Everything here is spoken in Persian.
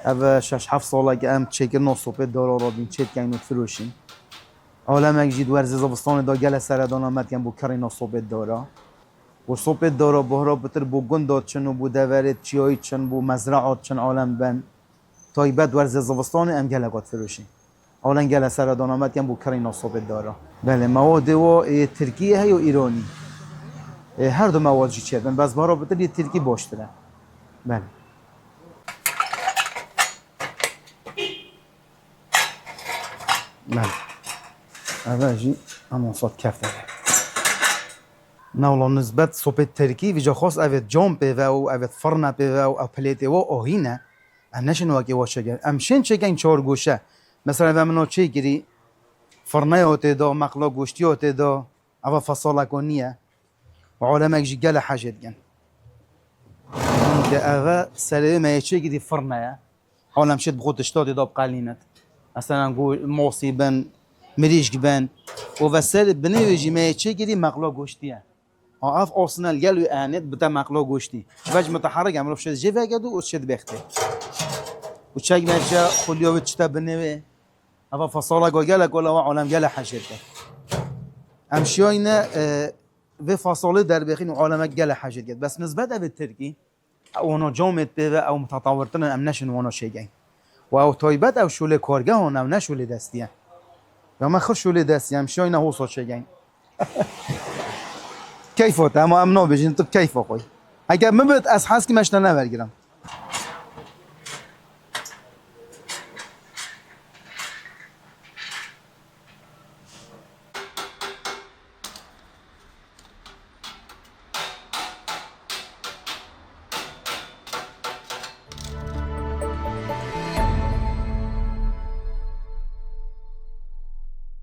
او شش هفت ساله که ام چکر نو صحبت دارا را بین چت کنیم فروشیم عالم اگجید ورز زبستان دا گل سردان آمد کن بو کاری نو صحبت دارا و صحبت دارا بهرا بتر بو گندات چن و بو دورت چیایی چن بو مزرعات چن عالم بن تایبت ورز زبستان ام گل اگات فروشیم عالم گل سردان آمد کن بو کاری نو صحبت دارا بله مواد و ترکیه هی و ایرانی هر دو مواد جی چیدن بس بهرا بتر ترکی باشتره بله بله اول جی همون صد کف داره نه والله نسبت سوپ ترکی ویجا خاص اوید جام پیوه و اوید فرن پیوه و پلیت و آهینه ام نشن واقعی واشه گن ام شن چه گن چهار گوشه مثلا و منو چه گیری فرنه آته دا مقلا گوشتی آته دا اول فصاله کنیه و عالمک جی گل حاجت گن ده اول سلوی ما چه گیری فرنه عالم شد بخود اشتاد دا بقلینت مثلا گو موسی بن مریش بن و وسل بنویجی ما چه گیری مقلا گوشتیه اف آسنال گلو آنت بتا مقلا گوشتی وجه متحرک عمرو شد جیوه گدو و شد بخته و چک مچا خلیو چتا بنوی اف فصاله گل کلا و عالم گل حشته امشیاینا و فاصله در بخین و عالم گل حشت گد بس نسبت به ترکی اونا جامد به او متطورتن ام نشن وانا شیگین و او تایبت او شوله کارگاه هم نشوله دستیه یا من خوش شوله دستی امشیاینا هوسا شیگین كيف اما امنا بجين طب كيف اخوي اگر مبت از حس که مشنا نبرگیرم